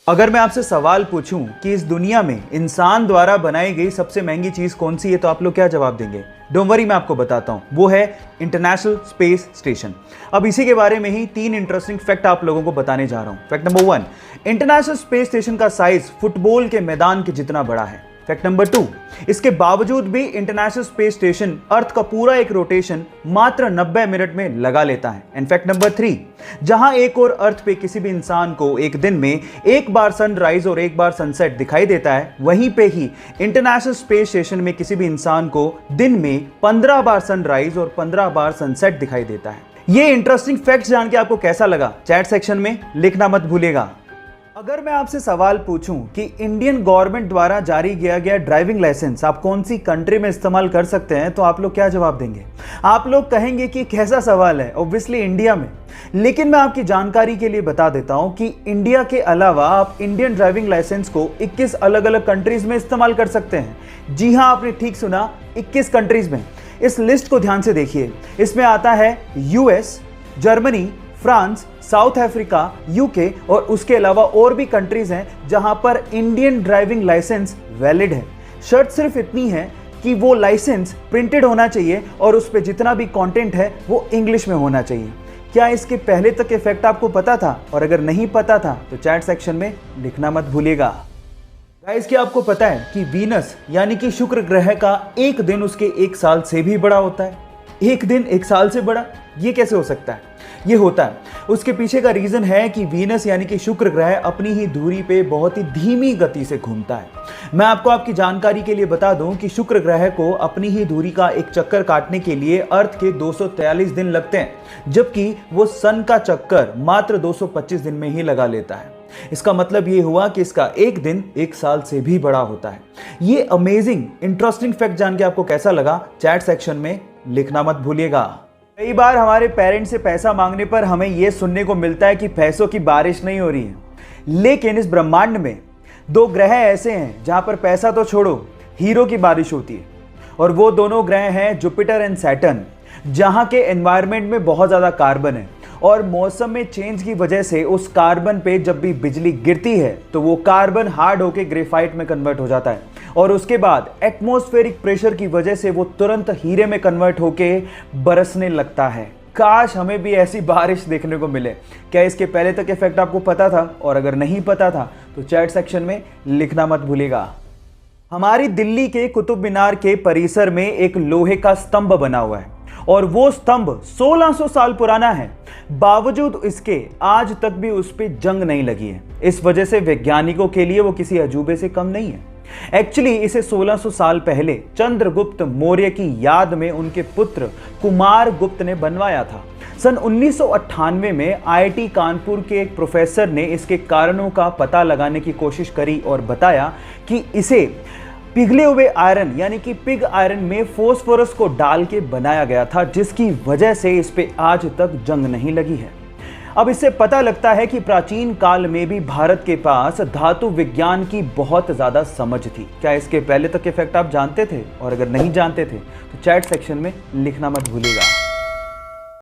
अगर मैं आपसे सवाल पूछूं कि इस दुनिया में इंसान द्वारा बनाई गई सबसे महंगी चीज कौन सी है, तो आप लोग क्या जवाब देंगे? डोंट वरी, मैं आपको बताता हूं। वो है इंटरनेशनल स्पेस स्टेशन। अब इसी के बारे में ही 3 इंटरेस्टिंग फैक्ट आप लोगों को बताने जा रहा हूं। Fact number 1, international space station का साइज फुटबॉल के मैदान के जितना बड़ा है। फैक्ट नंबर 2, इसके बावजूद भी इंटरनेशनल स्पेस स्टेशन अर्थ का पूरा एक रोटेशन मात्र 90 मिनट में लगा लेता है। एंड फैक्ट नंबर 3, जहां एक और अर्थ पे किसी भी इंसान को एक दिन में एक बार सनराइज और एक बार सनसेट दिखाई देता है, वहीं पे ही इंटरनेशनल स्पेस स्टेशन में किसी भी इंसान को दिन में 15 बार सनराइज और 15 बार सनसेट दिखाई देता है। ये इंटरेस्टिंग फैक्ट्स जान के आपको कैसा लगा, चैट सेक्शन में लिखना मत भूलिएगा। अगर मैं आपसे सवाल पूछूं कि इंडियन गवर्नमेंट द्वारा जारी किया गया ड्राइविंग लाइसेंस आप कौन सी कंट्री में इस्तेमाल कर सकते हैं, तो आप लोग क्या जवाब देंगे? आप लोग कहेंगे कि कैसा सवाल है, ऑब्वियसली इंडिया में। लेकिन मैं आपकी जानकारी के लिए बता देता हूं कि इंडिया के अलावा आप इंडियन ड्राइविंग लाइसेंस को 21 अलग अलग कंट्रीज में इस्तेमाल कर सकते हैं। जी हां, आपने ठीक सुना, 21 कंट्रीज में। इस लिस्ट को ध्यान से देखिए। इसमें आता है US, Germany, France, south Africa, UK और उसके अलावा और भी कंट्रीज हैं जहां पर इंडियन ड्राइविंग लाइसेंस वैलिड है। शर्त सिर्फ इतनी है कि वो लाइसेंस प्रिंटेड होना चाहिए और उस पर जितना भी कंटेंट है वो इंग्लिश में होना चाहिए। क्या इसके पहले तक के फैक्ट आपको पता था? और अगर नहीं पता था तो चैट सेक्शन में लिखना मत भूलिएगा। गाइस, क्या आपको पता है कि वीनस यानी कि शुक्र ग्रह का एक दिन उसके एक साल से भी बड़ा होता है? एक दिन एक साल से बड़ा, ये कैसे हो सकता है? ये होता है, उसके पीछे का रीजन है कि वीनस यानी कि शुक्र ग्रह अपनी ही दूरी पे बहुत ही धीमी गति से घूमता है। मैं आपको आपकी जानकारी के लिए बता दूं कि शुक्र ग्रह को अपनी ही दूरी का एक चक्कर काटने के लिए अर्थ के 243 दिन लगते हैं, जबकि वो सन का चक्कर मात्र 225 दिन में ही लगा लेता है। इसका मतलब ये हुआ कि इसका एक दिन एक साल से भी बड़ा होता है। ये अमेजिंग इंटरेस्टिंग फैक्ट जान के आपको कैसा लगा, चैट सेक्शन में लिखना मत भूलिएगा। कई बार हमारे पेरेंट्स से पैसा मांगने पर हमें यह सुनने को मिलता है कि पैसों की बारिश नहीं हो रही है। लेकिन इस ब्रह्मांड में 2 ग्रह ऐसे हैं जहां पर पैसा तो छोड़ो, हीरो की बारिश होती है। और वो दोनों ग्रह हैं जुपिटर एंड सैटर्न, जहां के एनवायरनमेंट में बहुत ज्यादा कार्बन है और मौसम में चेंज की वजह से उस कार्बन पे जब भी बिजली गिरती है तो वो कार्बन हार्ड होकर ग्रेफाइट में कन्वर्ट हो जाता है और उसके बाद एटमॉस्फेरिक प्रेशर की वजह से वो तुरंत हीरे में कन्वर्ट होके बरसने लगता है। काश हमें भी ऐसी बारिश देखने को मिले। क्या इसके पहले तक इफेक्ट आपको पता था? और अगर नहीं पता था तो चैट सेक्शन में लिखना मत भूलिएगा। हमारी दिल्ली के कुतुब मीनार के परिसर में एक लोहे का स्तंभ बना हुआ है और वो स्तंभ 1600 साल पुराना है। बावजूद इसके आज तक भी उस पर जंग नहीं लगी है। इस वजह से वैज्ञानिकों के लिए वो किसी अजूबे से कम नहीं है। एक्चुअली इसे 1600 साल पहले चंद्रगुप्त मौर्य की याद में उनके पुत्र कुमार गुप्त ने बनवाया था। सन 1998 में आईआईटी कानपुर के एक प्रोफेसर ने इसके कारणों का पता लगाने की कोशिश करी और बताया कि इसे पिघले हुए आयरन यानी कि पिग आयरन में फॉस्फोरस को डाल के बनाया गया था, जिसकी वजह से इस पे आज तक जंग नहीं लगी है। अब इससे पता लगता है कि प्राचीन काल में भी भारत के पास धातु विज्ञान की बहुत ज्यादा समझ थी। क्या इसके पहले तक के फैक्ट आप जानते थे? और अगर नहीं जानते थे तो चैट सेक्शन में लिखना मत भूलिएगा।